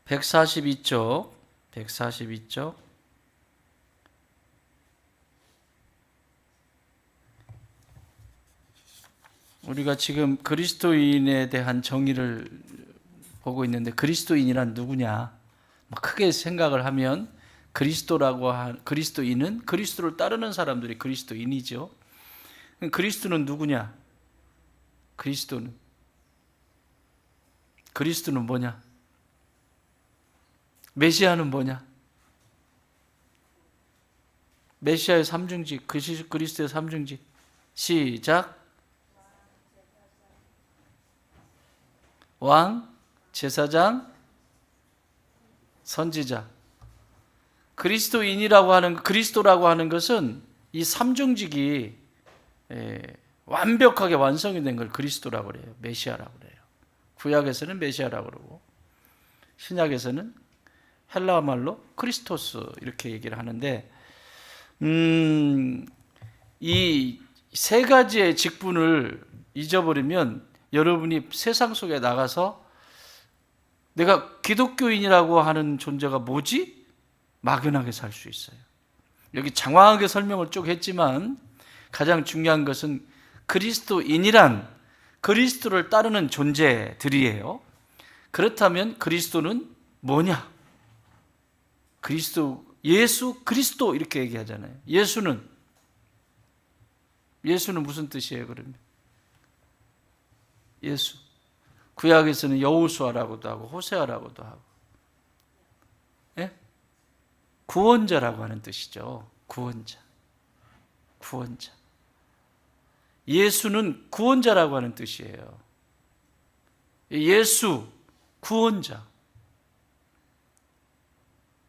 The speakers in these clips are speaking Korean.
142쪽, 142쪽. 우리가 지금 그리스도인에 대한 정의를 보고 있는데 그리스도인이란 누구냐? 크게 생각을 하면 그리스도인은 그리스도를 따르는 사람들이 그리스도인이죠. 그리스도는 누구냐? 그리스도는 뭐냐? 메시아는 뭐냐? 메시아의 삼중직, 그리스도의 삼중직. 시작. 왕, 제사장, 선지자. 그리스도라고 하는 것은 이 삼중직이 완벽하게 완성이 된 걸 그리스도라고 그래요. 메시아라고 그래요. 구약에서는 메시아라고 그러고 신약에서는 헬라어 말로 크리스토스 이렇게 얘기를 하는데 이 세 가지의 직분을 잊어버리면 여러분이 세상 속에 나가서 내가 기독교인이라고 하는 존재가 뭐지? 막연하게 살 수 있어요. 여기 장황하게 설명을 쭉 했지만 가장 중요한 것은 그리스도인이란 그리스도를 따르는 존재들이에요. 그렇다면 그리스도는 뭐냐? 예수 그리스도 이렇게 얘기하잖아요. 예수는 무슨 뜻이에요, 그러면? 예수. 구약에서는 여호수아라고도 하고 호세아라고도 하고. 예? 구원자라고 하는 뜻이죠. 구원자. 예수는 구원자라고 하는 뜻이에요. 예수, 구원자.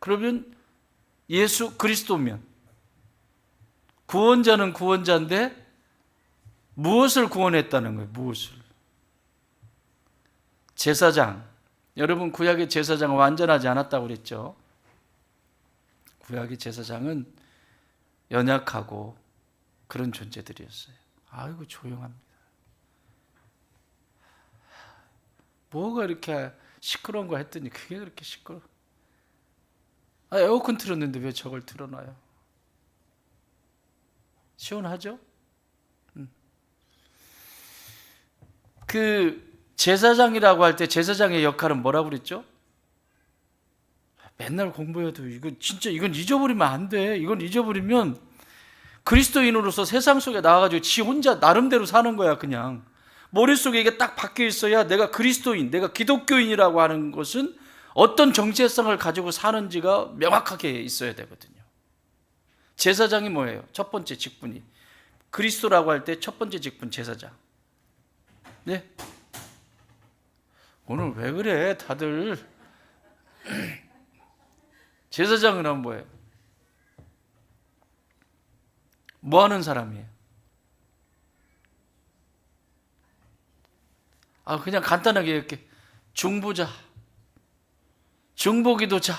그러면 예수 그리스도면 구원자는 구원자인데 무엇을 구원했다는 거예요? 무엇을? 제사장. 여러분 구약의 제사장은 완전하지 않았다고 그랬죠. 구약의 제사장은 연약하고 그런 존재들이었어요. 아이고 조용합니다. 뭐가 이렇게 시끄러운 거 했더니 그게 그렇게 시끄러워. 에어컨 틀었는데 왜 저걸 틀어놔요? 시원하죠? 그 제사장이라고 할 때 제사장의 역할은 뭐라고 그랬죠? 맨날 공부해도 이건 잊어버리면 안 돼. 이건 잊어버리면 그리스도인으로서 세상 속에 나와가지고 지 혼자 나름대로 사는 거야. 그냥 머릿속에 이게 딱 박혀 있어야 내가 그리스도인, 내가 기독교인이라고 하는 것은 어떤 정체성을 가지고 사는지가 명확하게 있어야 되거든요. 제사장이 뭐예요? 첫 번째 직분이 그리스도라고 할 때 첫 번째 직분 제사장. 네? 오늘 왜 그래 다들. 제사장은 하면 뭐예요? 뭐 하는 사람이에요? 그냥 간단하게 이렇게 중보자, 중보기도자.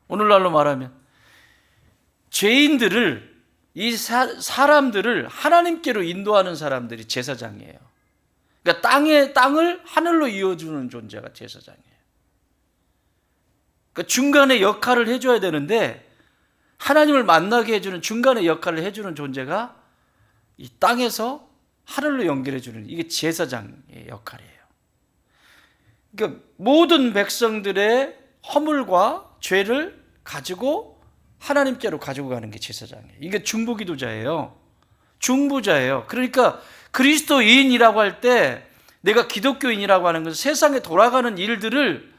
오늘날로 말하면 죄인들을, 이 사람들을 하나님께로 인도하는 사람들이 제사장이에요. 그러니까 땅을 하늘로 이어주는 존재가 제사장이에요. 그러니까 중간에 역할을 해줘야 되는데 하나님을 만나게 해주는 중간에 역할을 해주는 존재가 이 땅에서 하늘로 연결해주는 이게 제사장의 역할이에요. 그러니까 모든 백성들의 허물과 죄를 가지고 하나님께로 가지고 가는 게 제사장이에요. 이게 중보기도자예요. 중보자예요. 그러니까 그리스도인이라고 할 때 내가 기독교인이라고 하는 것은 세상에 돌아가는 일들을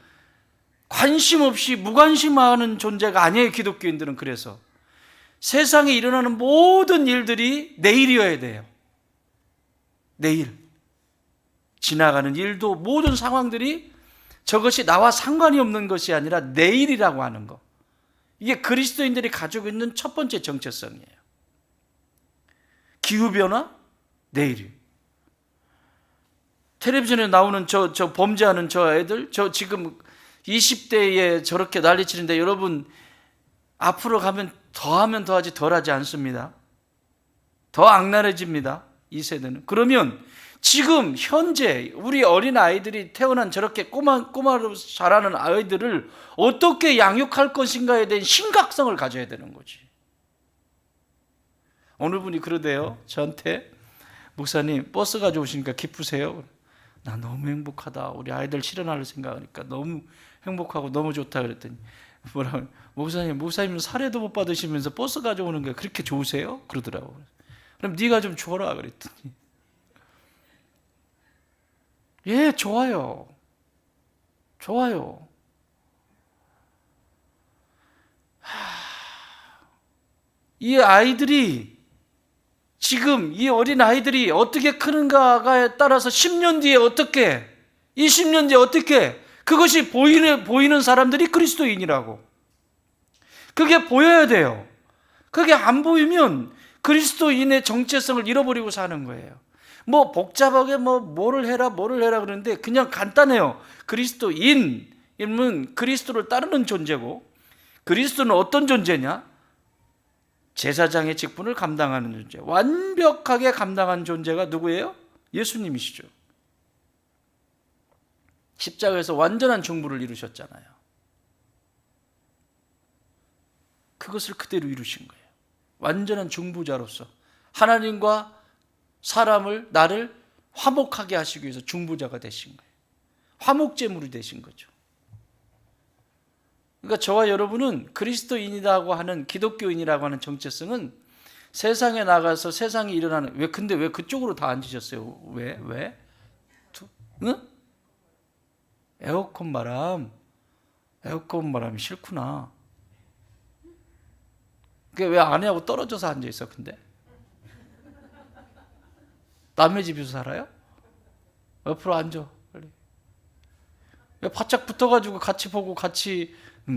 관심 없이 무관심하는 존재가 아니에요. 기독교인들은. 그래서 세상에 일어나는 모든 일들이 내일이어야 돼요. 내일. 지나가는 일도 모든 상황들이 저것이 나와 상관이 없는 것이 아니라 내일이라고 하는 거. 이게 그리스도인들이 가지고 있는 첫 번째 정체성이에요. 기후변화? 내일이. 텔레비전에 나오는 저 범죄하는 저 애들, 저 지금 20대에 저렇게 난리치는데 여러분 앞으로 가면 더하면 더하지 덜하지 않습니다. 더 악랄해집니다. 이 세대는. 그러면 지금 현재 우리 어린 아이들이 태어난 저렇게 꼬마로 자라는 아이들을 어떻게 양육할 것인가에 대한 심각성을 가져야 되는 거지. 어느 분이 그러대요. 저한테, 목사님 버스 가져오시니까 기쁘세요? 나 너무 행복하다. 우리 아이들 실현할 생각하니까 너무 행복하고 너무 좋다. 그랬더니 뭐라고, 목사님은 사례도 못 받으시면서 버스 가져오는 게 그렇게 좋으세요? 그러더라고요. 그럼 네가 좀 줘라 그랬더니, 예, 좋아요. 이 아이들이 지금 이 어린 아이들이 어떻게 크는가에 따라서 10년 뒤에 어떻게, 20년 뒤에 어떻게, 그것이 보이는 사람들이 그리스도인이라고. 그게 보여야 돼요. 그게 안 보이면 그리스도인의 정체성을 잃어버리고 사는 거예요. 뭐 복잡하게 뭐를 해라 그러는데 그냥 간단해요. 그리스도인은 그리스도를 따르는 존재고, 그리스도는 어떤 존재냐? 제사장의 직분을 감당하는 존재, 완벽하게 감당한 존재가 누구예요? 예수님이시죠. 십자가에서 완전한 중보를 이루셨잖아요. 그것을 그대로 이루신 거예요. 완전한 중보자로서 하나님과 나를 화목하게 하시기 위해서 중보자가 되신 거예요. 화목제물이 되신 거죠. 그러니까 저와 여러분은 그리스도인이라고 하는, 기독교인이라고 하는 정체성은 세상에 나가서 세상에 일어나는, 근데 왜 그쪽으로 다 앉으셨어요? 왜? 응? 에어컨 바람이 싫구나. 그게 왜 아내하고 떨어져서 앉아있어? 근데 남의 집에서 살아요? 옆으로 앉아 빨리. 왜 바짝 붙어가지고 같이 보고 같이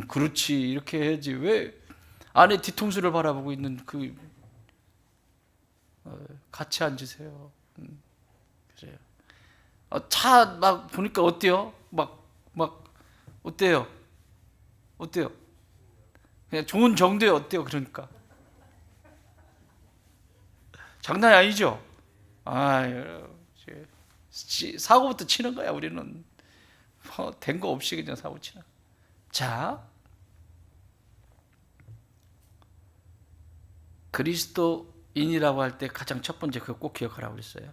그렇지 이렇게 해야지. 왜 아내 뒤통수를 바라보고 있는 같이 앉으세요. 그래요. 차 막 보니까 어때요? 막 어때요? 그냥 좋은 정도에 어때요? 그러니까 장난이 아니죠. 사고부터 치는 거야. 우리는 된 거 없이 그냥 사고 치는. 자, 그리스도인이라고 할 때 가장 첫 번째 그거 꼭 기억하라고 그랬어요.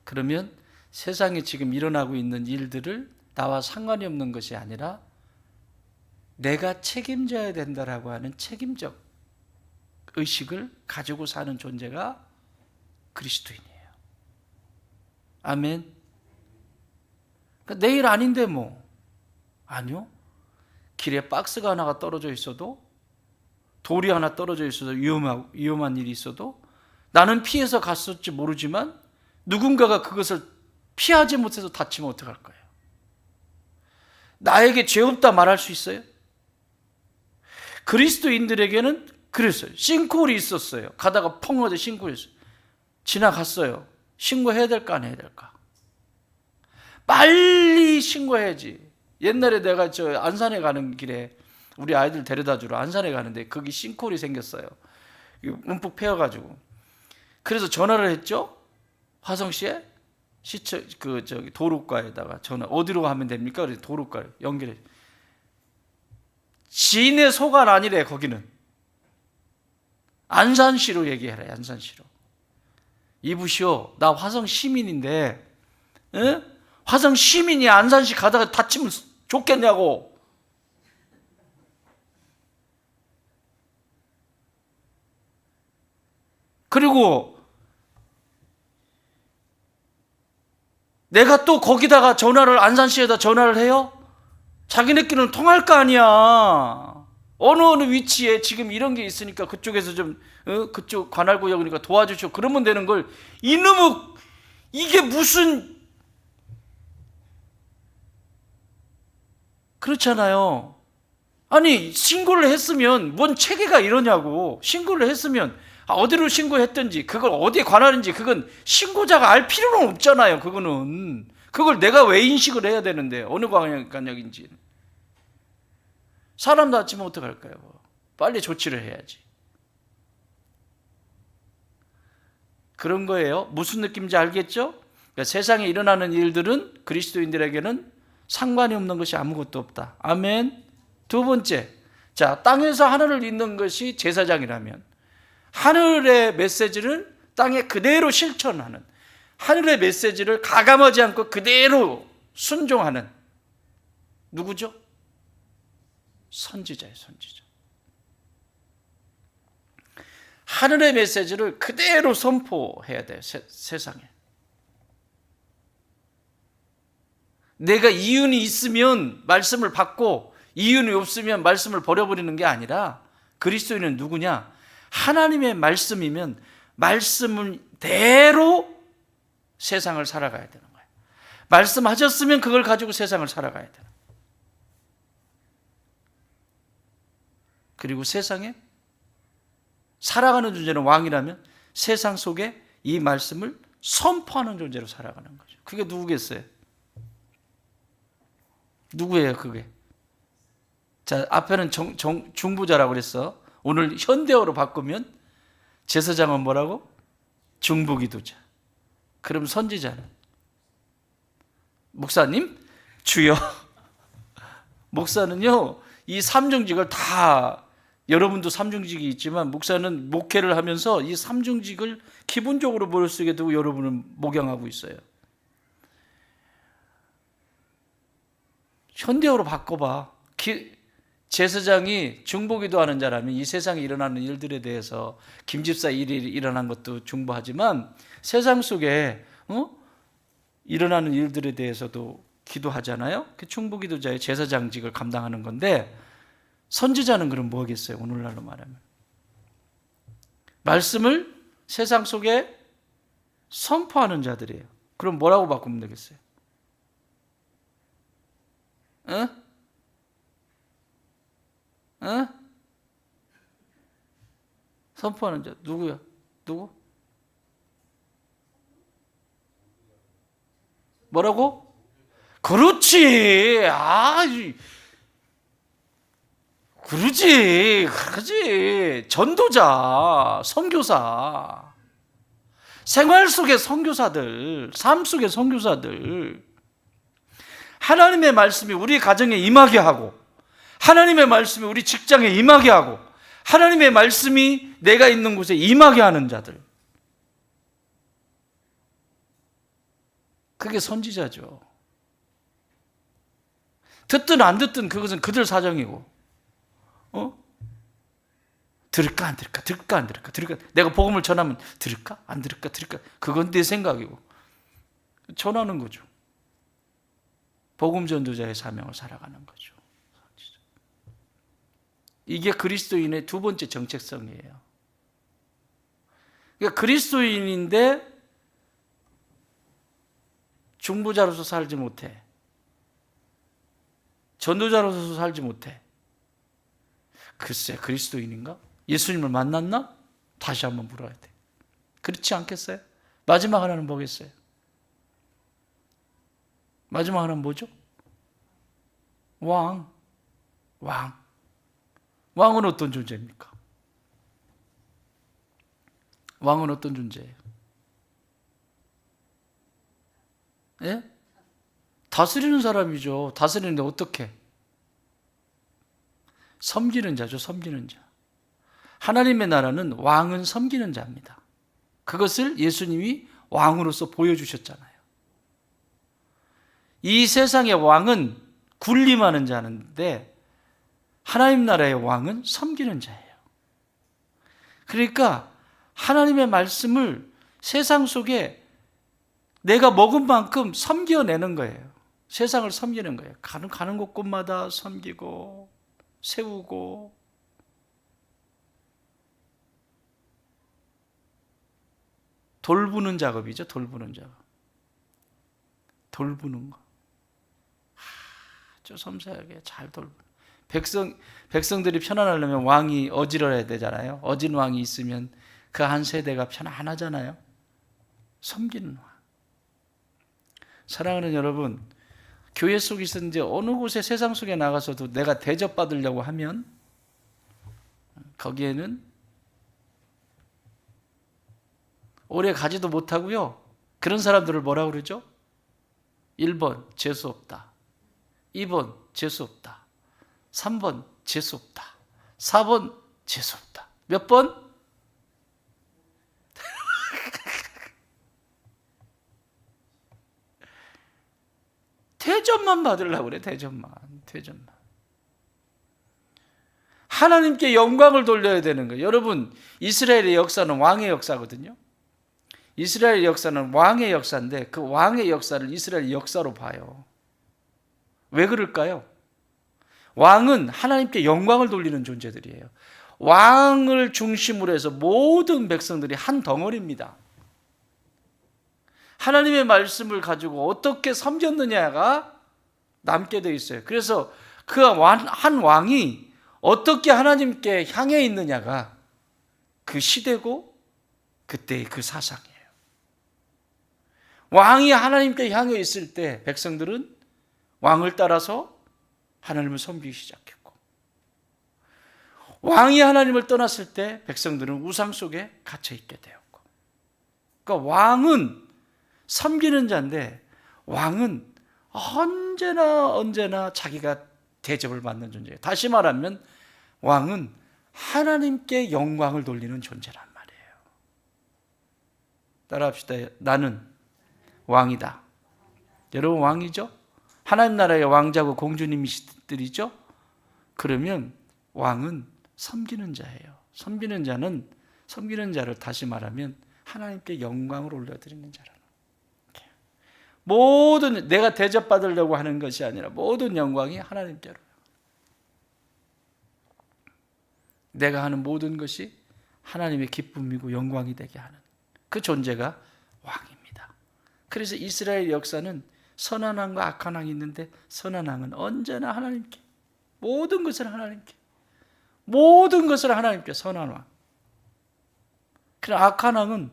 그러면 세상에 지금 일어나고 있는 일들을 나와 상관이 없는 것이 아니라 내가 책임져야 된다라고 하는 책임적 의식을 가지고 사는 존재가 그리스도인이에요. 아멘. 그러니까 내일 아닌데 아니요. 길에 박스가 하나가 떨어져 있어도, 돌이 하나 떨어져 있어도, 위험한 일이 있어도 나는 피해서 갔을지 모르지만 누군가가 그것을 피하지 못해서 다치면 어떡할 거예요? 나에게 죄 없다 말할 수 있어요? 그리스도인들에게는 그랬어요. 싱크홀이 있었어요. 가다가 펑 하자 싱크홀이 있어요. 지나갔어요. 신고해야 될까 안 해야 될까? 빨리 신고해야지. 옛날에 내가 안산에 가는 길에 우리 아이들 데려다 주러 안산에 가는데 거기 싱크홀이 생겼어요. 움푹 패여가지고. 그래서 전화를 했죠. 화성시에 도로과에다가 전화, 어디로 가면 됩니까? 그래서 도로과 연결해. 시내 소관 아니래. 거기는 안산시로 얘기해라. 안산시로. 이보시오, 나 화성 시민인데, 화성 시민이 안산시 가다가 다치면 좋겠냐고. 그리고 내가 또 거기다가 안산시에다 전화를 해요? 자기네끼리는 통할 거 아니야. 어느 위치에 지금 이런 게 있으니까 그쪽에서 좀 그쪽 관할구역이니까 도와주시오. 그러면 되는 걸, 이게 무슨, 그렇잖아요. 아니, 신고를 했으면 뭔 체계가 이러냐고. 신고를 했으면 어디로 신고했든지, 그걸 어디에 관할인지 그건 신고자가 알 필요는 없잖아요. 그걸 내가 왜 인식을 해야 되는데, 어느 관역인지. 사람 다치면 어떡할까요? 빨리 조치를 해야지. 그런 거예요. 무슨 느낌인지 알겠죠? 그러니까 세상에 일어나는 일들은 그리스도인들에게는 상관이 없는 것이 아무것도 없다. 아멘. 두 번째, 자, 땅에서 하늘을 잇는 것이 제사장이라면 하늘의 메시지를 땅에 그대로 실천하는, 하늘의 메시지를 가감하지 않고 그대로 순종하는 누구죠? 선지자예요, 선지자. 하늘의 메시지를 그대로 선포해야 돼요, 세상에. 내가 이윤이 있으면 말씀을 받고 이윤이 없으면 말씀을 버려버리는 게 아니라, 그리스도인은 누구냐? 하나님의 말씀이면 말씀대로 세상을 살아가야 되는 거예요. 말씀하셨으면 그걸 가지고 세상을 살아가야 되는 거예요. 그리고 세상에 살아가는 존재는 왕이라면 세상 속에 이 말씀을 선포하는 존재로 살아가는 거죠. 그게 누구겠어요? 누구예요, 그게? 자, 앞에는 중부자라고 그랬어. 오늘 현대어로 바꾸면 제사장은 뭐라고? 중부기도자. 그럼 선지자는? 목사님? 주여. 목사는요, 이 삼중직을 다, 여러분도 삼중직이 있지만 목사는 목회를 하면서 이 삼중직을 기본적으로 머릿속에 두고 여러분은 목양하고 있어요. 현대어로 바꿔봐. 제사장이 중보기도 하는 자라면 이 세상에 일어나는 일들에 대해서, 김집사 일이 일어난 것도 중보하지만 세상 속에 일어나는 일들에 대해서도 기도하잖아요. 그 중보기도자의 제사장직을 감당하는 건데, 선지자는 그럼 뭐겠어요? 오늘날로 말하면 말씀을 세상 속에 선포하는 자들이에요. 그럼 뭐라고 바꾸면 되겠어요? 선포하는 자 누구야? 누구? 뭐라고? 그렇지. 그러지. 전도자, 선교사. 생활 속의 선교사들, 삶 속의 선교사들. 하나님의 말씀이 우리 가정에 임하게 하고, 하나님의 말씀이 우리 직장에 임하게 하고, 하나님의 말씀이 내가 있는 곳에 임하게 하는 자들. 그게 선지자죠. 듣든 안 듣든 그것은 그들 사정이고, 들을까 안 들을까, 들을까 안 들을까, 내가 복음을 전하면 들을까 안 들을까, 그건 내 생각이고, 전하는 거죠. 복음 전도자의 사명을 살아가는 거죠. 이게 그리스도인의 두 번째 정체성이에요. 그러니까 그리스도인인데 중보자로서 살지 못해, 전도자로서 살지 못해. 글쎄, 그리스도인인가? 예수님을 만났나? 다시 한번 물어야 돼. 그렇지 않겠어요? 마지막 하나는 뭐겠어요? 마지막 하나는 뭐죠? 왕. 왕은 어떤 존재입니까? 왕은 어떤 존재예요? 예? 다스리는 사람이죠. 다스리는데 어떻게? 섬기는 자죠, 섬기는 자. 하나님의 나라는 왕은 섬기는 자입니다. 그것을 예수님이 왕으로서 보여주셨잖아요. 이 세상의 왕은 군림하는 자인데 하나님 나라의 왕은 섬기는 자예요. 그러니까 하나님의 말씀을 세상 속에 내가 먹은 만큼 섬겨내는 거예요. 세상을 섬기는 거예요. 가는 곳곳마다 섬기고 세우고, 돌보는 작업이죠. 돌보는 작업. 돌보는 거. 아주 섬세하게 잘 돌보는. 백성들이 편안하려면 왕이 어지러야 되잖아요. 어진 왕이 있으면 그 한 세대가 편안하잖아요. 섬기는 왕. 사랑하는 여러분, 교회 속에서 이제 어느 곳에 세상 속에 나가서도 내가 대접받으려고 하면 거기에는 오래 가지도 못하고요, 그런 사람들을 뭐라고 그러죠? 1번 재수없다, 2번 재수없다, 3번 재수없다, 4번 재수없다. 몇 번? 대접만 받으려고 그래. 대접만. 하나님께 영광을 돌려야 되는 거예요. 여러분, 이스라엘의 역사는 왕의 역사거든요. 이스라엘 역사는 왕의 역사인데 그 왕의 역사를 이스라엘 역사로 봐요. 왜 그럴까요? 왕은 하나님께 영광을 돌리는 존재들이에요. 왕을 중심으로 해서 모든 백성들이 한 덩어리입니다. 하나님의 말씀을 가지고 어떻게 섬겼느냐가 남게 되어 있어요. 그래서 그 한 왕이 어떻게 하나님께 향해 있느냐가 그 시대고 그때의 그 사상이에요. 왕이 하나님께 향해 있을 때 백성들은 왕을 따라서 하나님을 섬기기 시작했고, 왕이 하나님을 떠났을 때 백성들은 우상 속에 갇혀 있게 되었고, 그러니까 왕은 섬기는 자인데 왕은 언제나 자기가 대접을 받는 존재예요. 다시 말하면 왕은 하나님께 영광을 돌리는 존재란 말이에요. 따라합시다. 나는 왕이다. 여러분 왕이죠? 하나님 나라의 왕자고 공주님이시들이죠? 그러면 왕은 섬기는 자예요. 섬기는 자를 다시 말하면 하나님께 영광을 올려드리는 자라는 거예요. 모든 내가 대접받으려고 하는 것이 아니라 모든 영광이 하나님께로. 내가 하는 모든 것이 하나님의 기쁨이고 영광이 되게 하는 그 존재가 왕입니다. 그래서 이스라엘 역사는 선한 왕과 악한 왕이 있는데 선한 왕은 언제나 하나님께, 모든 것을 하나님께 선한 왕. 그러나 악한 왕은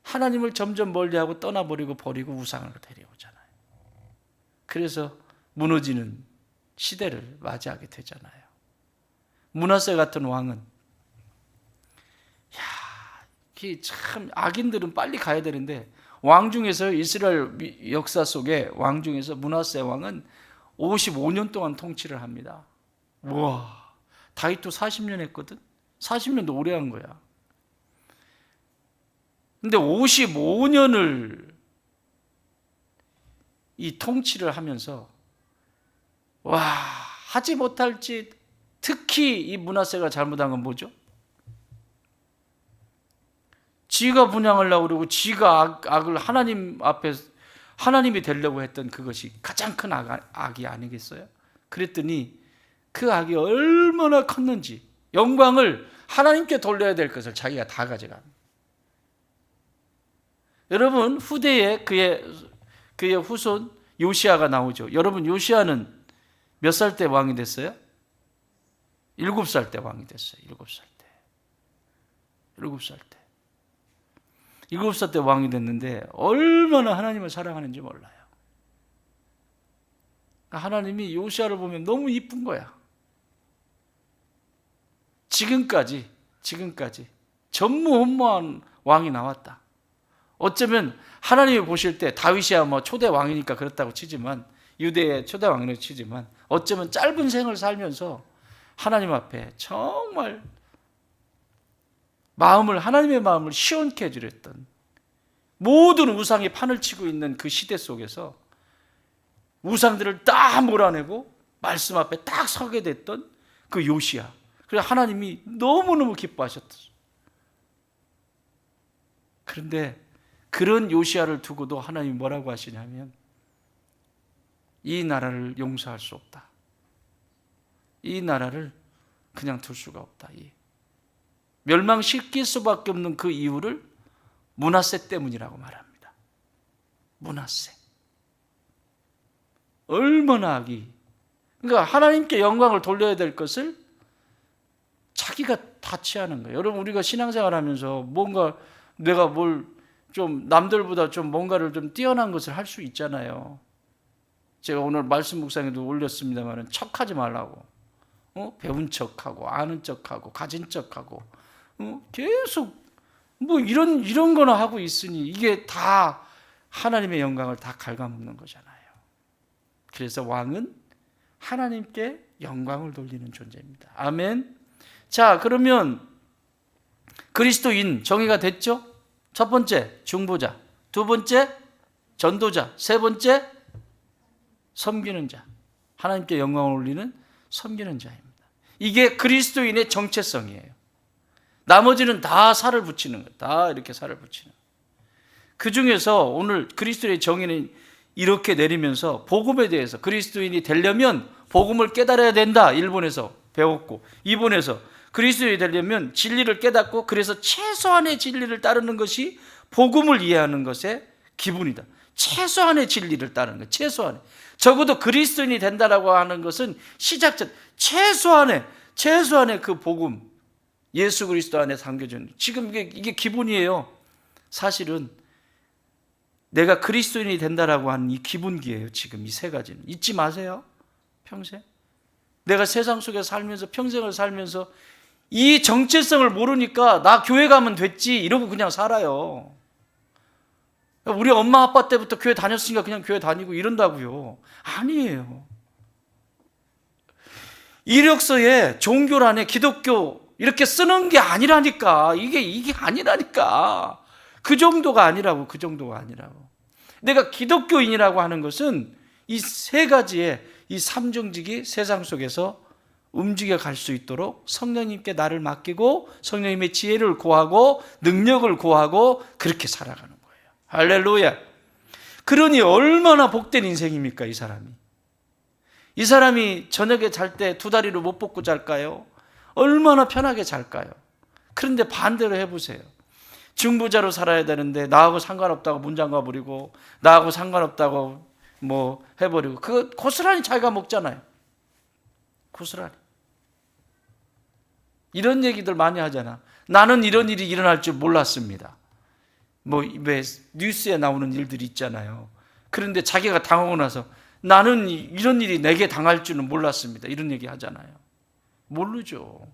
하나님을 점점 멀리하고 떠나버리고 버리고 우상을 데려오잖아요. 그래서 무너지는 시대를 맞이하게 되잖아요. 므낫세 같은 왕은, 참 악인들은 빨리 가야 되는데 왕 중에서 이스라엘 역사 속에 왕 중에서 므낫세 왕은 55년 동안 통치를 합니다. 우와, 다윗도 40년 했거든. 40년도 오래 한 거야. 근데 55년을 이 통치를 하면서 하지 못할 짓, 특히 이 므낫세가 잘못한 건 뭐죠? 지가 분양하려고 그러고 지가 악을 하나님 앞에 하나님이 되려고 했던 그것이 가장 큰 악이 아니겠어요? 그랬더니 그 악이 얼마나 컸는지, 영광을 하나님께 돌려야 될 것을 자기가 다 가져갑니다. 여러분, 후대에 그의 후손 요시야가 나오죠. 여러분, 요시야는 몇 살 때 왕이 됐어요? 7살 때 왕이 됐어요. 7살 때. 7살 때 왕이 됐는데 얼마나 하나님을 사랑하는지 몰라요. 하나님이 요시야를 보면 너무 이쁜 거야. 지금까지 전무후무한 왕이 나왔다. 어쩌면 하나님이 보실 때 다윗이야 초대 왕이니까 그렇다고 치지만, 유대의 초대 왕이라고 치지만, 어쩌면 짧은 생을 살면서 하나님 앞에 정말 하나님의 마음을 시원케 해주렸던, 모든 우상이 판을 치고 있는 그 시대 속에서 우상들을 딱 몰아내고 말씀 앞에 딱 서게 됐던 그 요시야. 그래서 하나님이 너무너무 기뻐하셨어요. 그런데 그런 요시야를 두고도 하나님이 뭐라고 하시냐면, 이 나라를 용서할 수 없다. 이 나라를 그냥 둘 수가 없다. 멸망시킬 수밖에 없는 그 이유를 므낫세 때문이라고 말합니다. 므낫세. 얼마나 악이. 그러니까 하나님께 영광을 돌려야 될 것을 자기가 다 취하는 거예요. 여러분, 우리가 신앙생활하면서 뭔가 내가 좀 남들보다 좀 뭔가를 좀 뛰어난 것을 할 수 있잖아요. 제가 오늘 말씀 묵상에도 올렸습니다만 척하지 말라고. 배운 척하고 아는 척하고 가진 척하고 계속 이런 거나 하고 있으니 이게 다 하나님의 영광을 다 갉아먹는 거잖아요. 그래서 왕은 하나님께 영광을 돌리는 존재입니다. 아멘. 자, 그러면 그리스도인 정의가 됐죠? 첫 번째 중보자, 두 번째 전도자, 세 번째 섬기는 자, 하나님께 영광을 올리는 섬기는 자입니다. 이게 그리스도인의 정체성이에요. 나머지는 다 살을 붙이는 거예요. 다 이렇게 살을 붙이는 거예요. 그 중에서 오늘 그리스도의 정의는 이렇게 내리면서 복음에 대해서 그리스도인이 되려면 복음을 깨달아야 된다. 일본에서 배웠고, 이본에서 그리스도인이 되려면 진리를 깨닫고 그래서 최소한의 진리를 따르는 것이 복음을 이해하는 것의 기본이다. 최소한의 진리를 따르는 것, 최소한의. 적어도 그리스도인이 된다라고 하는 것은 시작점, 최소한의 그 복음, 예수 그리스도 안에 담겨진, 지금 이게 기본이에요. 사실은 내가 그리스도인이 된다라고 하는 이 기본기예요. 지금 이 세 가지는 잊지 마세요. 평생 내가 세상 속에 살면서 평생을 살면서 이 정체성을 모르니까 나 교회 가면 됐지 이러고 그냥 살아요. 우리 엄마 아빠 때부터 교회 다녔으니까 그냥 교회 다니고 이런다고요. 아니에요. 이력서에 종교란에 기독교 이렇게 쓰는 게 아니라니까. 이게 아니라니까. 그 정도가 아니라고. 내가 기독교인이라고 하는 것은 이 세 가지의 이 삼정직이 세상 속에서 움직여 갈 수 있도록 성령님께 나를 맡기고 성령님의 지혜를 구하고 능력을 구하고 그렇게 살아가는 거예요. 할렐루야. 그러니 얼마나 복된 인생입니까, 이 사람이. 이 사람이 저녁에 잘 때 두 다리로 못 뻗고 잘까요? 얼마나 편하게 잘까요? 그런데 반대로 해보세요. 중보자로 살아야 되는데 나하고 상관없다고 문 잠가버리고 나하고 상관없다고 뭐 해버리고 그거 고스란히 자기가 먹잖아요. 고스란히. 이런 얘기들 많이 하잖아. 나는 이런 일이 일어날 줄 몰랐습니다. 뭐 왜 뉴스에 나오는 일들이 있잖아요. 그런데 자기가 당하고 나서 나는 이런 일이 내게 당할 줄은 몰랐습니다. 이런 얘기 하잖아요. 모르죠.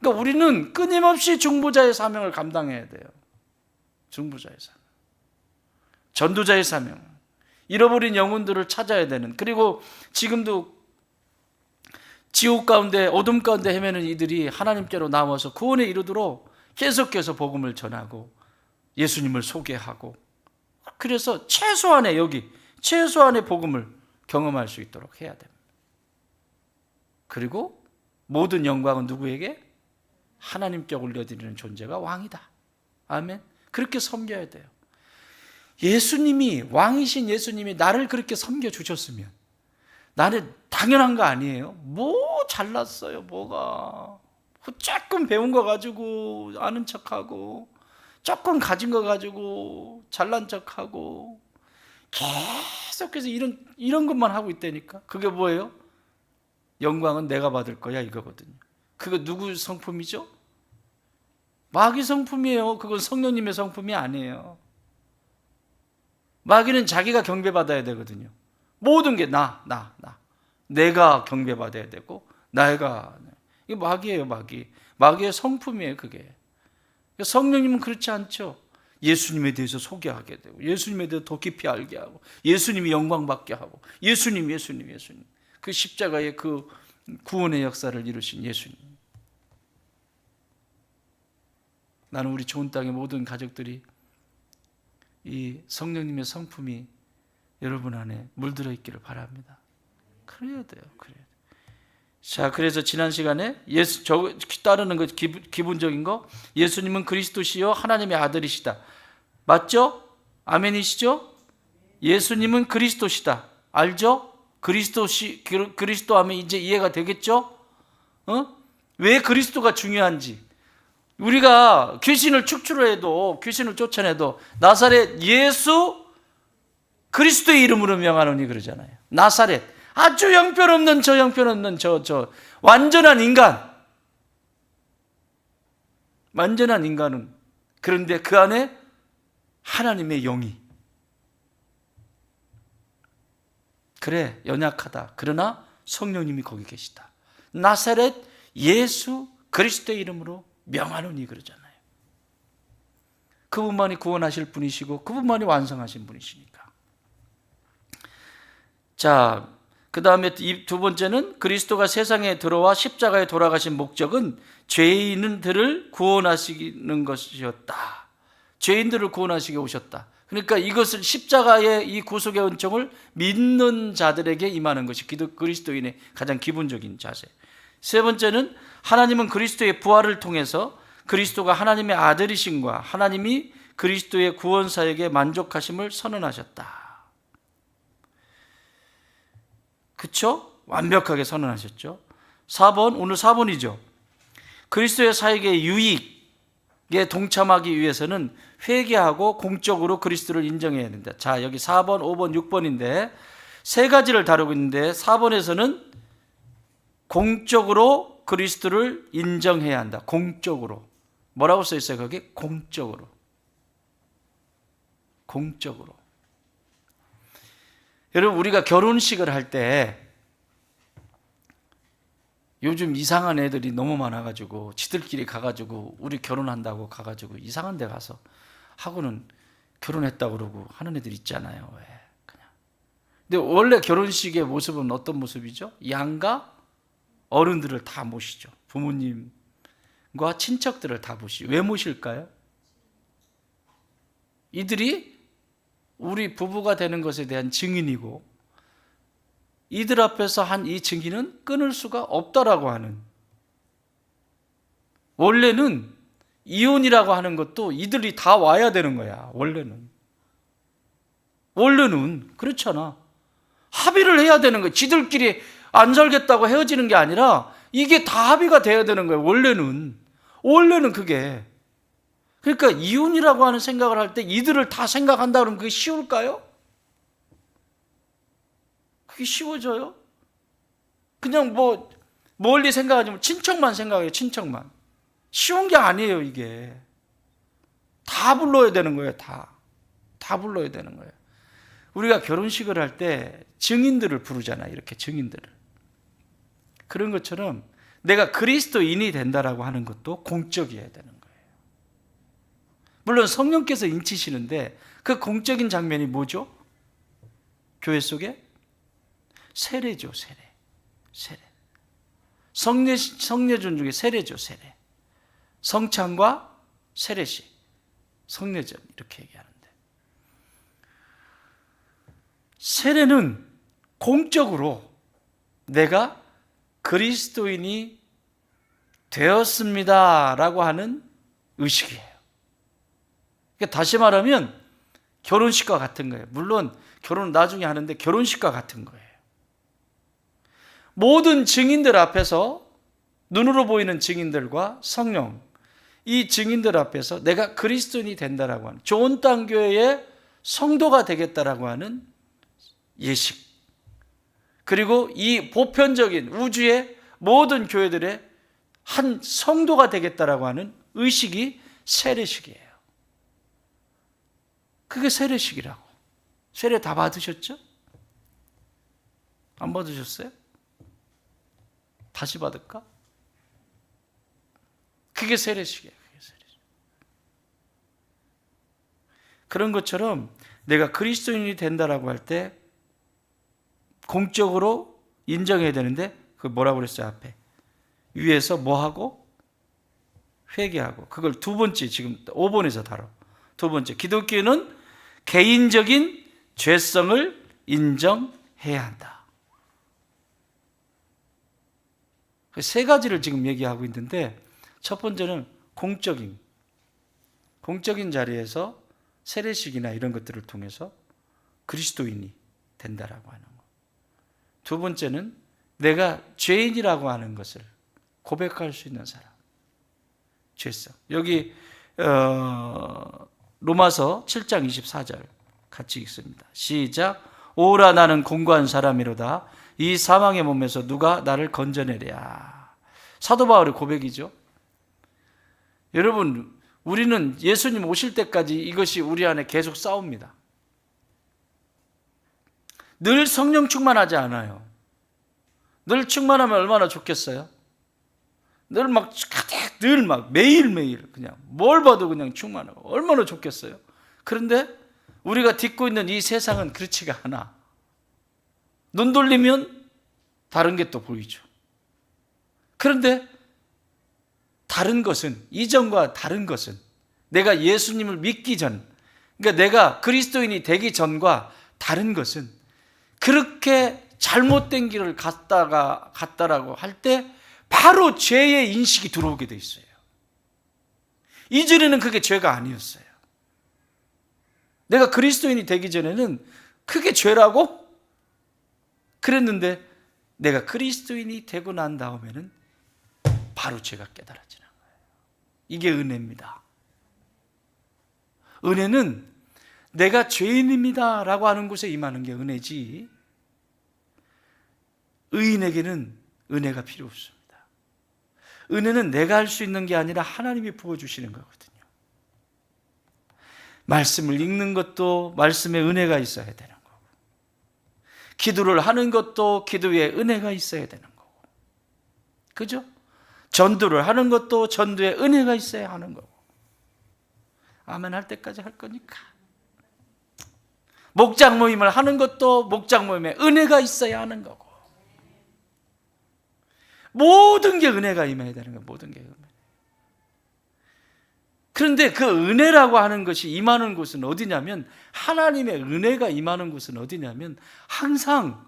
그러니까 우리는 끊임없이 중보자의 사명을 감당해야 돼요. 중보자의 사명. 전도자의 사명. 잃어버린 영혼들을 찾아야 되는, 그리고 지금도 지옥 가운데 어둠 가운데 헤매는 이들이 하나님께로 나와서 구원에 이르도록 계속해서 복음을 전하고 예수님을 소개하고, 그래서 최소한의 복음을 경험할 수 있도록 해야 됩니다. 그리고 모든 영광은 누구에게? 하나님께 올려드리는 존재가 왕이다. 아멘. 그렇게 섬겨야 돼요. 예수님이, 왕이신 예수님이 나를 그렇게 섬겨주셨으면 나는 당연한 거 아니에요? 뭐 잘났어요, 뭐가. 조금 배운 거 가지고 아는 척하고 조금 가진 거 가지고 잘난 척하고 계속해서 이런 것만 하고 있다니까. 그게 뭐예요? 영광은 내가 받을 거야 이거거든요. 그거 누구 성품이죠? 마귀 성품이에요. 그건 성령님의 성품이 아니에요. 마귀는 자기가 경배받아야 되거든요. 모든 게 내가 경배받아야 되고 이게 마귀예요. 마귀의 성품이에요. 그게. 성령님은 그렇지 않죠. 예수님에 대해서 소개하게 되고 예수님에 대해서 더 깊이 알게 하고 예수님이 영광받게 하고 예수님 그 십자가의 그 구원의 역사를 이루신 예수님. 나는 우리 좋은 땅의 모든 가족들이 이 성령님의 성품이 여러분 안에 물들어 있기를 바랍니다. 그래야 돼요. 자, 그래서 지난 시간에 따르는 거 기본적인 거, 예수님은 그리스도시요 하나님의 아들이시다. 맞죠? 아멘이시죠? 예수님은 그리스도시다. 알죠? 그리스도 하면 이제 이해가 되겠죠? 왜 그리스도가 중요한지. 우리가 귀신을 축출해도, 귀신을 쫓아내도 나사렛 예수 그리스도의 이름으로 명하노니 그러잖아요. 나사렛, 아주 형편없는 저 완전한 인간은, 그런데 그 안에 하나님의 영이, 그래 연약하다, 그러나 성령님이 거기 계시다. 나사렛 예수 그리스도의 이름으로 명하노니 그러잖아요. 그분만이 구원하실 분이시고 그분만이 완성하신 분이시니까. 자, 그 다음에 두 번째는 그리스도가 세상에 들어와 십자가에 돌아가신 목적은 죄인들을 구원하시는 것이었다. 죄인들을 구원하시게 오셨다. 그러니까 이것을 십자가의 이 구속의 은총을 믿는 자들에게 임하는 것이 그리스도인의 가장 기본적인 자세. 세 번째는 하나님은 그리스도의 부활을 통해서 그리스도가 하나님의 아들이심과 하나님이 그리스도의 구원사역에 만족하심을 선언하셨다. 그렇죠? 완벽하게 선언하셨죠. 4번, 오늘 4번이죠. 그리스도의 사역의 유익에 동참하기 위해서는 회개하고 공적으로 그리스도를 인정해야 된다. 자, 여기 4번, 5번, 6번인데 세 가지를 다루고 있는데 4번에서는 공적으로 그리스도를 인정해야 한다. 공적으로. 뭐라고 써 있어요? 거기 공적으로. 공적으로. 여러분, 우리가 결혼식을 할 때 요즘 이상한 애들이 너무 많아가지고 지들끼리 가가지고 우리 결혼한다고 가가지고 이상한 데 가서 하고는 결혼했다고 그러고 하는 애들 있잖아요. 왜? 그냥. 근데 원래 결혼식의 모습은 어떤 모습이죠? 양가 어른들을 다 모시죠. 부모님과 친척들을 다 모시죠. 왜 모실까요? 이들이 우리 부부가 되는 것에 대한 증인이고 이들 앞에서 한 이 증인은 끊을 수가 없다라고 하는. 원래는 이혼이라고 하는 것도 이들이 다 와야 되는 거야. 원래는 그렇잖아. 합의를 해야 되는 거야. 지들끼리 안 살겠다고 헤어지는 게 아니라 이게 다 합의가 돼야 되는 거예요. 원래는 그게. 그러니까 이혼이라고 하는 생각을 할 때 이들을 다 생각한다 그러면 그게 쉬울까요? 그게 쉬워져요? 그냥 뭐 멀리 생각하지 말 친척만 생각해요. 친척만. 쉬운 게 아니에요. 이게 다 불러야 되는 거예요. 다 불러야 되는 거예요. 우리가 결혼식을 할 때 증인들을 부르잖아요. 이렇게 증인들을. 그런 것처럼 내가 그리스도인이 된다라고 하는 것도 공적이어야 되는 거예요. 물론 성령께서 인치시는데 그 공적인 장면이 뭐죠? 교회 속에 세례죠. 세례. 성례전 중에 세례죠. 세례. 성찬과 세례식, 성례전 이렇게 얘기하는데 세례는 공적으로 내가 그리스도인이 되었습니다라고 하는 의식이에요. 그러니까 다시 말하면 결혼식과 같은 거예요. 물론 결혼은 나중에 하는데 결혼식과 같은 거예요. 모든 증인들 앞에서 눈으로 보이는 증인들과 성령, 이 증인들 앞에서 내가 그리스도인이 된다라고 하는, 좋은 땅 교회의 성도가 되겠다라고 하는 예식, 그리고 이 보편적인 우주의 모든 교회들의 한 성도가 되겠다라고 하는 의식이 세례식이에요. 그게 세례식이라고. 세례 다 받으셨죠? 안 받으셨어요? 다시 받을까? 그게 세례식이에요. 그런 것처럼 내가 그리스도인이 된다라고 할 때 공적으로 인정해야 되는데 그 뭐라고 그랬어요? 앞에 위에서 뭐하고? 회개하고. 그걸 두 번째 지금 5번에서 다뤄. 두 번째, 기독교는 개인적인 죄성을 인정해야 한다. 세 가지를 지금 얘기하고 있는데 첫 번째는 공적인 자리에서 세례식이나 이런 것들을 통해서 그리스도인이 된다라고 하는 것. 두 번째는 내가 죄인이라고 하는 것을 고백할 수 있는 사람. 죄성. 여기 로마서 7장 24절 같이 읽습니다. 시작. 오라 나는 공고한 사람이로다. 이 사망의 몸에서 누가 나를 건져내랴. 사도 바울의 고백이죠. 여러분, 우리는 예수님 오실 때까지 이것이 우리 안에 계속 싸웁니다. 늘 성령 충만하지 않아요. 늘 충만하면 얼마나 좋겠어요? 늘 막 가득 늘 막 매일매일 그냥 뭘 봐도 그냥 충만하고 얼마나 좋겠어요. 그런데 우리가 딛고 있는 이 세상은 그렇지가 않아. 눈 돌리면 다른 게 또 보이죠. 그런데 다른 것은, 이전과 다른 것은, 내가 예수님을 믿기 전, 그러니까 내가 그리스도인이 되기 전과 다른 것은, 그렇게 잘못된 길을 갔다라고 할 때 바로 죄의 인식이 들어오게 돼 있어요. 이전에는 그게 죄가 아니었어요. 내가 그리스도인이 되기 전에는 그게 죄라고 그랬는데, 내가 그리스도인이 되고 난 다음에는 바로 죄가 깨달아지는 거예요. 이게 은혜입니다. 은혜는 내가 죄인입니다 라고 하는 곳에 임하는 게 은혜지, 의인에게는 은혜가 필요 없습니다. 은혜는 내가 할 수 있는 게 아니라 하나님이 부어주시는 거거든요. 말씀을 읽는 것도 말씀에 은혜가 있어야 되는 거고, 기도를 하는 것도 기도에 은혜가 있어야 되는 거고, 그죠? 전도를 하는 것도 전도에 은혜가 있어야 하는 거고. 아멘 할 때까지 할 거니까. 목장 모임을 하는 것도 목장 모임에 은혜가 있어야 하는 거고. 모든 게 은혜가 임해야 되는 거예요. 모든 게 은혜. 그런데 그 은혜라고 하는 것이 임하는 곳은 어디냐면, 하나님의 은혜가 임하는 곳은 어디냐면, 항상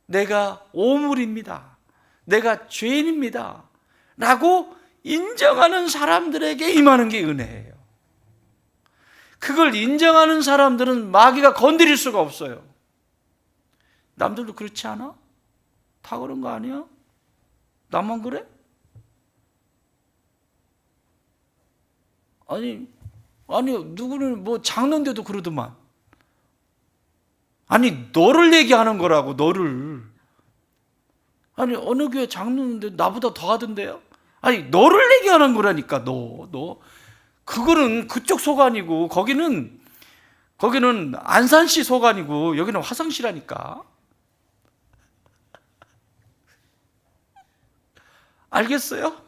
내가 오물입니다, 내가 죄인입니다 라고 인정하는 사람들에게 임하는 게 은혜예요. 그걸 인정하는 사람들은 마귀가 건드릴 수가 없어요. 남들도 그렇지 않아? 다 그런 거 아니야? 나만 그래? 아니 누구는 뭐 장로인데도 그러더만. 아니 너를 얘기하는 거라고, 너를. 아니 어느 교회 장로인데 나보다 더 하던데요? 아니 너를 얘기하는 거라니까. 너 그거는 그쪽 소관이고, 거기는 안산시 소관이고, 여기는 화성시라니까. 알겠어요?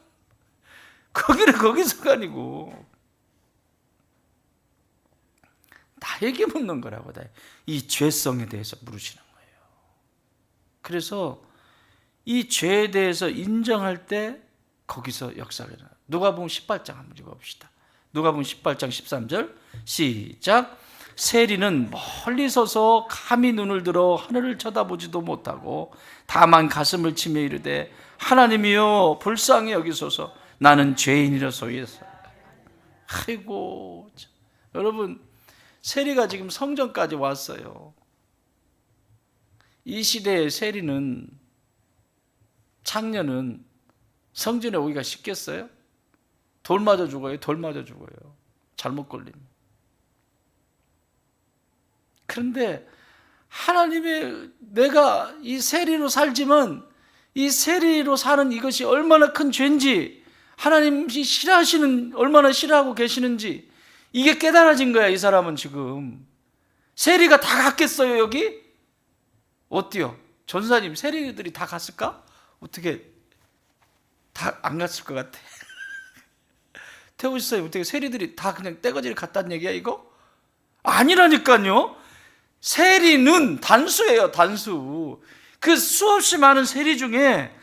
거기는 거기 소관이고. 나에게 묻는 거라고. 이 죄성에 대해서 물으시는 거예요. 그래서 이 죄에 대해서 인정할 때 거기서 역사가 일어나요. 누가복음 18장 한번 읽어봅시다. 누가복음 18장 13절 시작. 세리는 멀리 서서 감히 눈을 들어 하늘을 쳐다보지도 못하고 다만 가슴을 치며 이르되, 하나님이여 불쌍히 여기소서, 나는 죄인이라소이다. 아이고, 여러분, 세리가 지금 성전까지 왔어요. 이 시대의 세리는, 창녀는 성전에 오기가 쉽겠어요? 돌 맞아 죽어요. 돌 맞아 죽어요. 잘못 걸리면. 그런데 하나님의, 내가 이 세리로 살지만 이 세리로 사는 이것이 얼마나 큰 죄인지, 하나님이 싫어하시는, 얼마나 싫어하고 계시는지 이게 깨달아진 거야. 이 사람은 지금. 세리가 다 갔겠어요 여기? 어때요? 전사님, 세리들이 다 갔을까? 어떻게 다 안 갔을 것 같아. 태우시사님, 어떻게 세리들이 다 그냥 떼거지를 갔다는 얘기야 이거? 아니라니까요. 세리는 단수예요, 단수. 그 수없이 많은 세리 중에,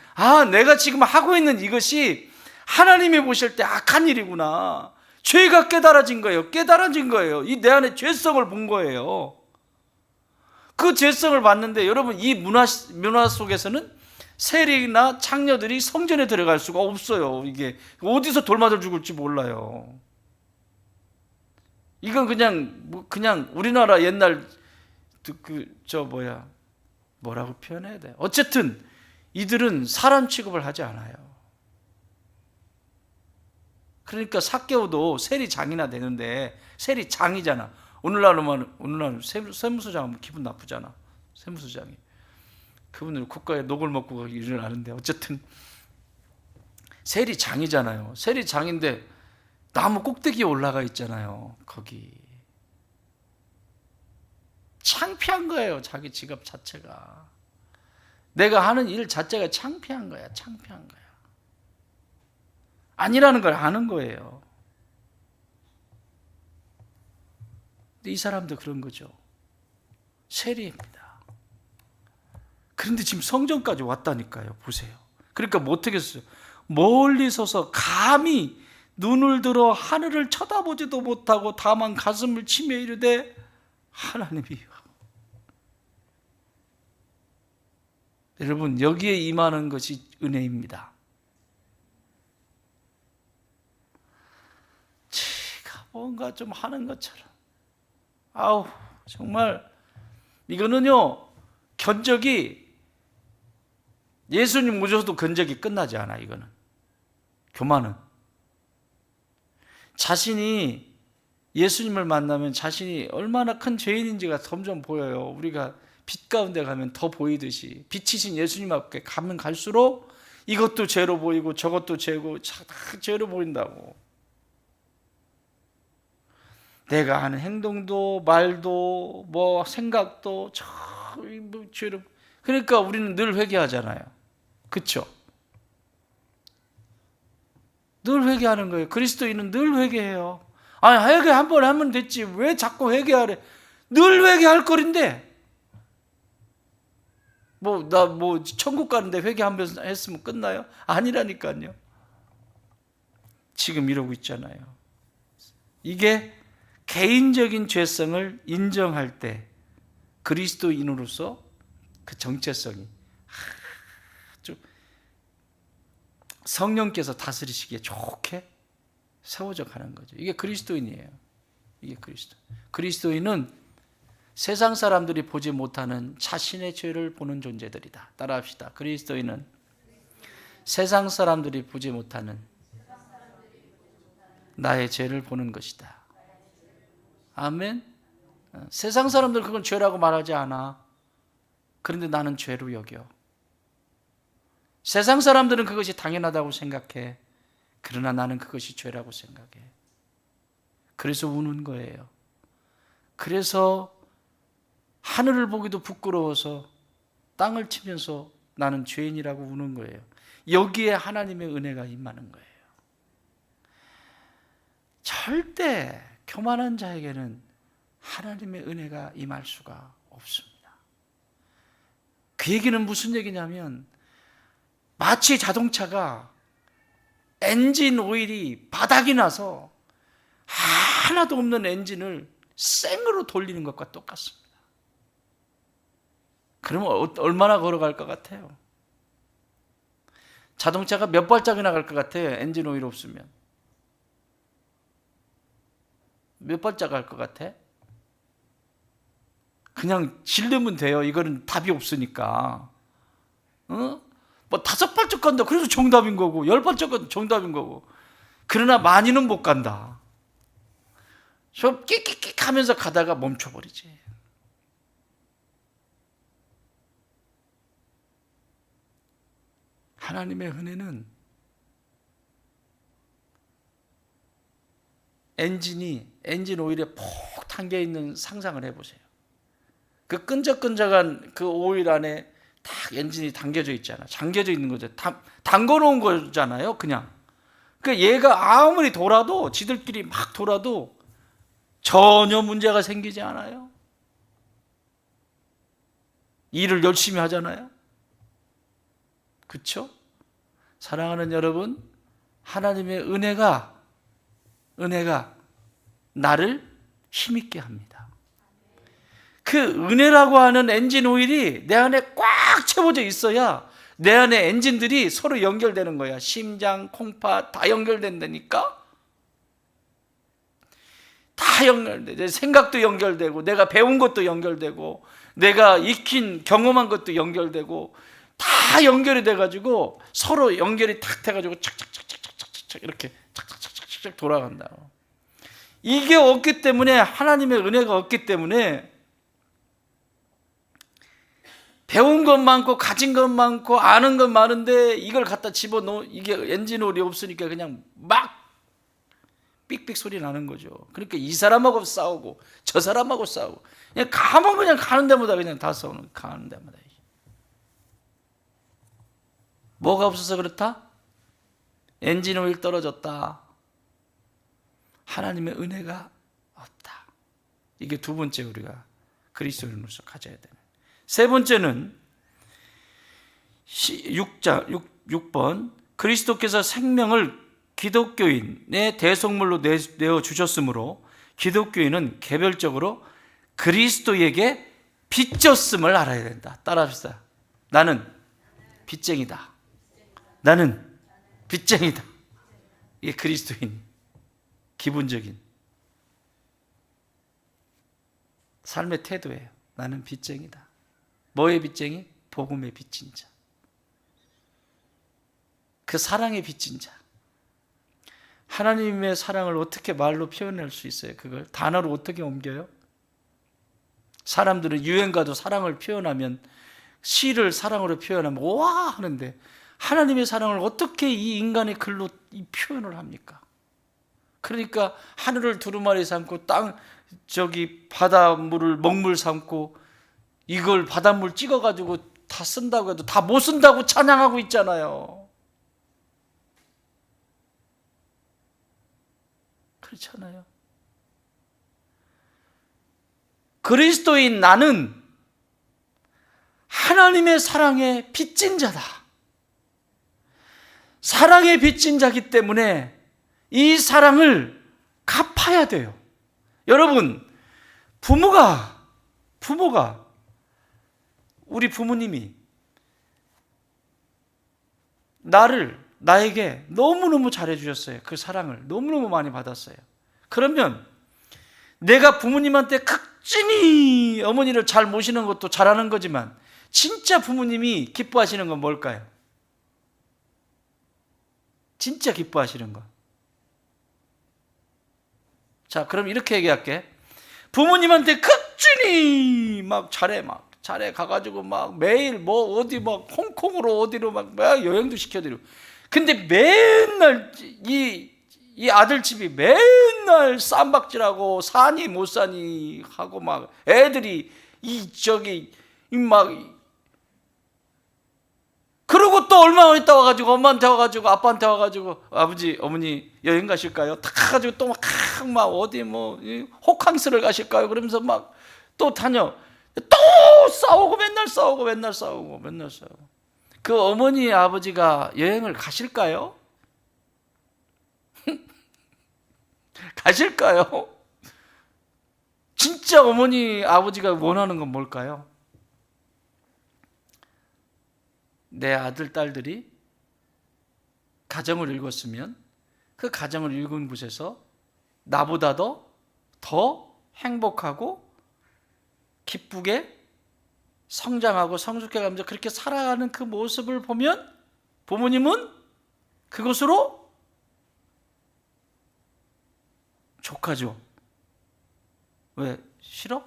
내가 지금 하고 있는 이것이 하나님이 보실 때 악한 일이구나, 죄가 깨달아진 거예요. 깨달아진 거예요. 이 내 안에 죄성을 본 거예요. 그 죄성을 봤는데, 여러분, 이 문화 속에서는 세리나 창녀들이 성전에 들어갈 수가 없어요. 이게 어디서 돌 맞아 죽을지 몰라요. 이건 그냥 우리나라 옛날 뭐라고 표현해야 돼? 어쨌든 이들은 사람 취급을 하지 않아요. 그러니까 삭개오도 세리장이나 되는데, 세리장이잖아. 오늘날은 세무서장 하면 기분 나쁘잖아. 세무서장이. 그분들 국가에 녹을 먹고 일을 하는데, 어쨌든 세리장이잖아요. 세리장인데 나무 꼭대기에 올라가 있잖아요. 거기. 창피한 거예요. 자기 직업 자체가. 내가 하는 일 자체가 창피한 거야. 창피한 거야. 아니라는 걸 아는 거예요. 근데 이 사람도 그런 거죠. 세리입니다. 그런데 지금 성전까지 왔다니까요. 보세요. 그러니까 뭐 어떻게 했어요? 멀리 서서 감히 눈을 들어 하늘을 쳐다보지도 못하고 다만 가슴을 치며 이르되 하나님이여. 여러분, 여기에 임하는 것이 은혜입니다. 제가 뭔가 좀 하는 것처럼, 아우 정말 이거는요, 견적이 예수님 오셔도 견적이 끝나지 않아. 이거는 교만은 자신이 예수님을 만나면 자신이 얼마나 큰 죄인인지가 점점 보여요. 우리가 빛 가운데 가면 더 보이듯이 빛이신 예수님 앞에 가면 갈수록 이것도 죄로 보이고 저것도 죄고 다 죄로 보인다고. 내가 하는 행동도 말도 뭐 생각도 뭐 죄로. 그러니까 우리는 늘 회개하잖아요. 그렇죠? 늘 회개하는 거예요. 그리스도인은 늘 회개해요. 아니, 회개 한 번 하면 됐지 왜 자꾸 회개하래. 늘 회개할 거린데 나 천국 가는데 회개 한 번 했으면 끝나요? 아니라니까요. 지금 이러고 있잖아요. 이게 개인적인 죄성을 인정할 때 그리스도인으로서 그 정체성이 아주 성령께서 다스리시기에 좋게 세워져 가는 거죠. 이게 그리스도인이에요. 이게 그리스도인은 세상 사람들이 보지 못하는 자신의 죄를 보는 존재들이다. 따라합시다. 그리스도인은 세상 사람들이 보지 못하는 나의 죄를 보는 것이다. 아멘. 세상 사람들 그건 죄라고 말하지 않아. 그런데 나는 죄로 여겨. 세상 사람들은 그것이 당연하다고 생각해. 그러나 나는 그것이 죄라고 생각해. 그래서 우는 거예요. 그래서 하늘을 보기도 부끄러워서 땅을 치면서 나는 죄인이라고 우는 거예요. 여기에 하나님의 은혜가 임하는 거예요. 절대 교만한 자에게는 하나님의 은혜가 임할 수가 없습니다. 그 얘기는 무슨 얘기냐면 마치 자동차가 엔진 오일이 바닥이 나서 하나도 없는 엔진을 생으로 돌리는 것과 똑같습니다. 그러면 얼마나 걸어갈 것 같아요? 자동차가 몇 발짝이나 갈 것 같아요? 엔진 오일 없으면 몇 발짝 갈 것 같아? 그냥 질르면 돼요. 이거는 답이 없으니까. 뭐 5발짝 간다. 그래서 정답인 거고 10발짝 간다. 정답인 거고. 그러나 많이는 못 간다. 저 끽끽끽 하면서 가다가 멈춰버리지. 하나님의 은혜는 엔진 오일에 푹 담겨 있는 상상을 해보세요. 그 끈적끈적한 그 오일 안에 딱 엔진이 담겨져 있잖아. 잠겨져 있는 거죠. 담궈 놓은 거잖아요. 그냥. 그러니까 얘가 아무리 돌아도 지들끼리 막 돌아도 전혀 문제가 생기지 않아요. 일을 열심히 하잖아요. 그렇죠? 사랑하는 여러분, 하나님의 은혜가 나를 힘있게 합니다. 그 은혜라고 하는 엔진 오일이 내 안에 꽉 채워져 있어야 내 안에 엔진들이 서로 연결되는 거야. 심장, 콩팥 다 연결된다니까. 다 연결돼. 내 생각도 연결되고 내가 배운 것도 연결되고 내가 익힌 경험한 것도 연결되고 다 연결이 돼가지고 서로 연결이 탁 돼가지고 착착착착착착 이렇게 착착착착 돌아간다. 이게 없기 때문에 하나님의 은혜가 없기 때문에 배운 것 많고 가진 것 많고 아는 것 많은데 이걸 갖다 집어넣어 이게 엔진 오일이 없으니까 그냥 막 삑삑 소리 나는 거죠. 그러니까 이 사람하고 싸우고 저 사람하고 싸우고 그냥 가면 그냥 가는 데마다 그냥 다 싸우는 가는 데마다. 뭐가 없어서 그렇다? 엔진 오일 떨어졌다. 하나님의 은혜가 없다. 이게 두 번째 우리가 그리스도인으로서 가져야 되는. 세 번째는 6번 그리스도께서 생명을 기독교인의 대속물로 내어주셨으므로 기독교인은 개별적으로 그리스도에게 빚졌음을 알아야 된다. 따라합시다. 나는 빚쟁이다. 나는 빚쟁이다. 이게 그리스도인 기본적인 삶의 태도예요. 나는 빚쟁이다. 뭐의 빚쟁이? 복음의 빚진 자. 그 사랑의 빚진 자. 하나님의 사랑을 어떻게 말로 표현할 수 있어요? 그걸 단어로 어떻게 옮겨요? 사람들은 유행가도 사랑을 표현하면, 시를 사랑으로 표현하면 와 하는데, 하나님의 사랑을 어떻게 이 인간의 글로 이 표현을 합니까? 그러니까 하늘을 두루마리 삼고 바닷물을 먹물 삼고, 이걸 바닷물 찍어가지고 다 쓴다고 해도 다 못 쓴다고 찬양하고 있잖아요. 그렇잖아요. 그리스도인 나는 하나님의 사랑에 빚진 자다. 사랑에 빚진 자기 때문에 이 사랑을 갚아야 돼요. 여러분, 부모가 우리 부모님이 나에게 너무너무 잘해주셨어요. 그 사랑을 너무너무 많이 받았어요. 그러면 내가 부모님한테 극진히 어머니를 잘 모시는 것도 잘하는 거지만, 진짜 부모님이 기뻐하시는 건 뭘까요? 진짜 기뻐하시는 거. 자, 그럼 이렇게 얘기할게. 부모님한테 극진히 잘해 가가지고 매일 어디 홍콩으로 어디로 여행도 시켜드리고. 근데 맨날 이 아들집이 맨날 쌈박질하고 사니 못 사니 하고 애들이 그러고 또 얼마 있다 와가지고 엄마한테 와가지고 아빠한테 와가지고 아버지 어머니 여행 가실까요? 다 가가지고 또 어디 호캉스를 가실까요? 그러면서 또 다녀. 또 싸우고 맨날 싸우고. 그 어머니 아버지가 여행을 가실까요? 가실까요? 진짜 어머니 아버지가 원하는 건 뭘까요? 내 아들 딸들이 가정을 이뤘으면 그 가정을 이룬 곳에서 나보다도 더 행복하고 기쁘게 성장하고 성숙해가면서 그렇게 살아가는 그 모습을 보면 부모님은 그것으로 족하죠. 왜? 싫어?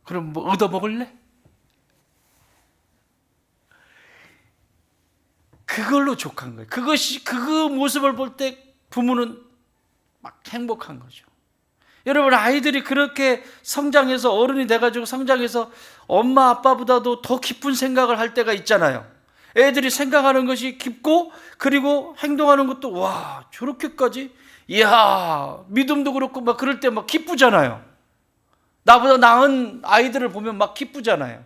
그럼 얻어먹을래? 그걸로 족한 거예요. 그 모습을 볼 때 부모는 행복한 거죠. 여러분, 아이들이 그렇게 성장해서 어른이 돼가지고 성장해서 엄마 아빠보다도 더 깊은 생각을 할 때가 있잖아요. 애들이 생각하는 것이 깊고, 그리고 행동하는 것도 와 저렇게까지, 이야 믿음도 그렇고 그럴 때 기쁘잖아요. 나보다 나은 아이들을 보면 기쁘잖아요.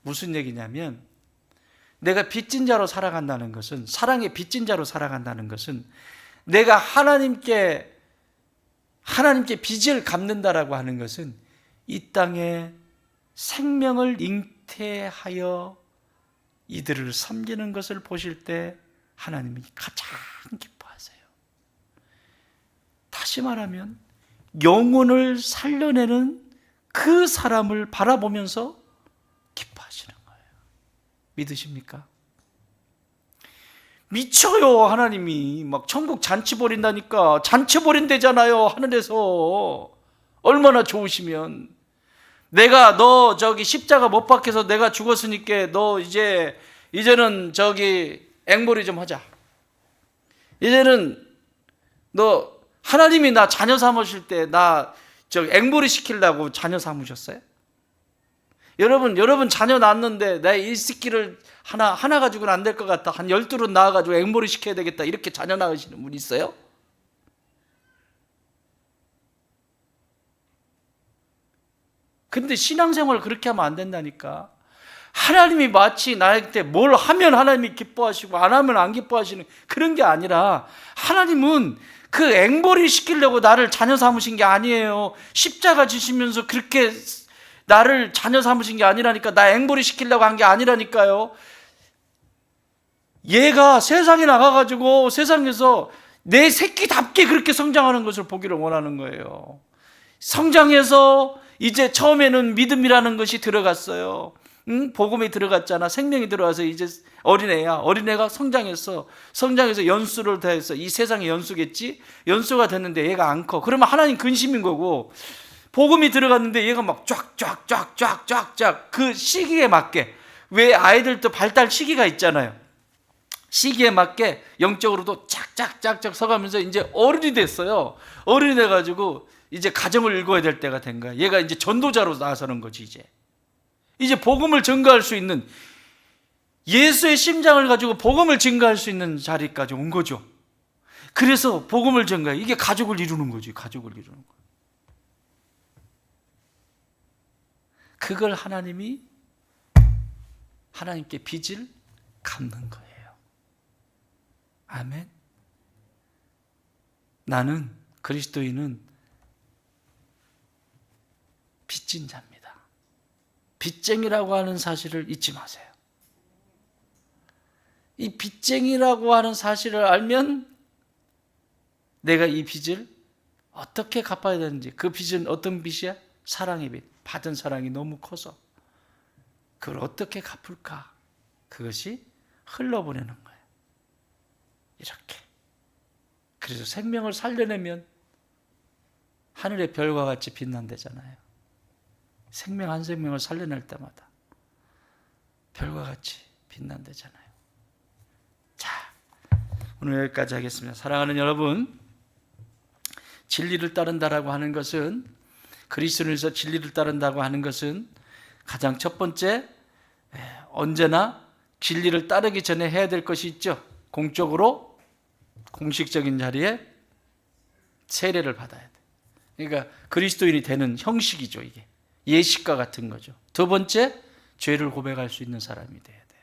무슨 얘기냐면, 내가 빚진 자로 살아간다는 것은, 사랑의 빚진 자로 살아간다는 것은, 내가 하나님께 빚을 갚는다라고 하는 것은 이 땅에 생명을 잉태하여 이들을 섬기는 것을 보실 때 하나님이 가장 기뻐하세요. 다시 말하면 영혼을 살려내는 그 사람을 바라보면서 기뻐하시는 거예요. 믿으십니까? 미쳐요. 하나님이 천국 잔치 벌인다니까. 잔치 벌인대잖아요. 하늘에서. 얼마나 좋으시면. 내가 너 십자가 못 박혀서 내가 죽었으니까 너 이제는 앵벌이 좀 하자. 이제는 너 하나님이 나 자녀 삼으실 때 나 앵벌이 시키려고 자녀 삼으셨어요? 여러분 자녀 낳았는데 내 일식기를 하나 가지고는 안 될 것 같다. 한 12은 낳아가지고 앵벌이 시켜야 되겠다. 이렇게 자녀 낳으시는 분 있어요? 근데 신앙생활 그렇게 하면 안 된다니까. 하나님이 마치 나한테 뭘 하면 하나님이 기뻐하시고 안 하면 안 기뻐하시는 그런 게 아니라, 하나님은 그 앵벌이 시키려고 나를 자녀 삼으신 게 아니에요. 십자가 지시면서 그렇게 나를 자녀 삼으신 게 아니라니까. 나 앵벌이 시키려고 한 게 아니라니까요. 얘가 세상에 나가가지고 세상에서 내 새끼답게 그렇게 성장하는 것을 보기를 원하는 거예요. 성장해서 이제 처음에는 믿음이라는 것이 들어갔어요. 복음이 들어갔잖아. 생명이 들어와서 이제 어린애야. 어린애가 성장해서 연수를 더해서, 이 세상의 연수겠지? 연수가 됐는데 얘가 안 커. 그러면 하나님 근심인 거고, 복음이 들어갔는데 얘가 막 쫙쫙쫙쫙쫙쫙 그 시기에 맞게, 왜 아이들도 발달 시기가 있잖아요. 시기에 맞게 영적으로도 쫙쫙쫙쫙 서가면서 이제 어른이 됐어요. 어른이 돼가지고 이제 가정을 읽어야 될 때가 된 거야. 얘가 이제 전도자로 나서는 거지. 이제 복음을 증거할 수 있는, 예수의 심장을 가지고 복음을 증거할 수 있는 자리까지 온 거죠. 그래서 복음을 증거해. 이게 가족을 이루는 거지. 가족을 이루는 거. 그걸 하나님께 빚을 갚는 거예요. 아멘. 나는, 그리스도인은 빚진 자입니다. 빚쟁이라고 하는 사실을 잊지 마세요. 이 빚쟁이라고 하는 사실을 알면 내가 이 빚을 어떻게 갚아야 되는지, 그 빚은 어떤 빚이야? 사랑의 빚. 받은 사랑이 너무 커서 그걸 어떻게 갚을까? 그것이 흘러보내는 거예요. 이렇게. 그래서 생명을 살려내면 하늘의 별과 같이 빛난다잖아요. 생명 한 생명을 살려낼 때마다 별과 같이 빛난다잖아요. 자, 오늘 여기까지 하겠습니다. 사랑하는 여러분, 진리를 따른다라고 하는 것은, 그리스도인에서 진리를 따른다고 하는 것은 가장 첫 번째, 언제나 진리를 따르기 전에 해야 될 것이 있죠. 공적으로, 공식적인 자리에 세례를 받아야 돼. 그러니까 그리스도인이 되는 형식이죠. 이게 예식과 같은 거죠. 두 번째, 죄를 고백할 수 있는 사람이 돼야 돼요.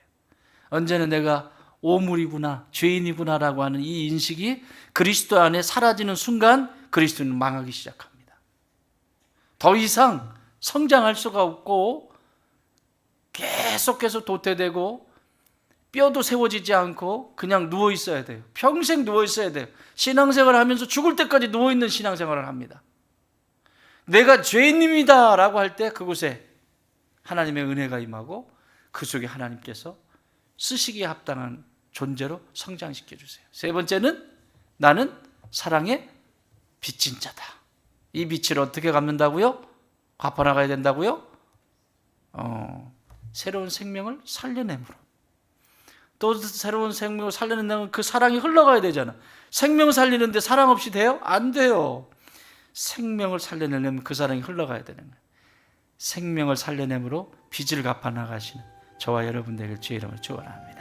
언제나 내가 오물이구나, 죄인이구나라고 하는 이 인식이 그리스도 안에 사라지는 순간 그리스도인은 망하기 시작합니다. 더 이상 성장할 수가 없고 계속해서 도태되고 뼈도 세워지지 않고 그냥 누워 있어야 돼요. 평생 누워 있어야 돼요. 신앙생활을 하면서 죽을 때까지 누워 있는 신앙생활을 합니다. 내가 죄인입니다 라고 할 때 그곳에 하나님의 은혜가 임하고 그 속에 하나님께서 쓰시기에 합당한 존재로 성장시켜 주세요. 세 번째는, 나는 사랑의 빚진 자다. 이 빚을 어떻게 갚는다고요? 갚아나가야 된다고요? 새로운 생명을 살려내므로. 또 새로운 생명을 살려낸다면 그 사랑이 흘러가야 되잖아. 생명 살리는데 사랑 없이 돼요? 안 돼요. 생명을 살려내려면 그 사랑이 흘러가야 되는 거예요. 생명을 살려내므로 빚을 갚아나가시는 저와 여러분 되길 주의 이름으로 축원합니다.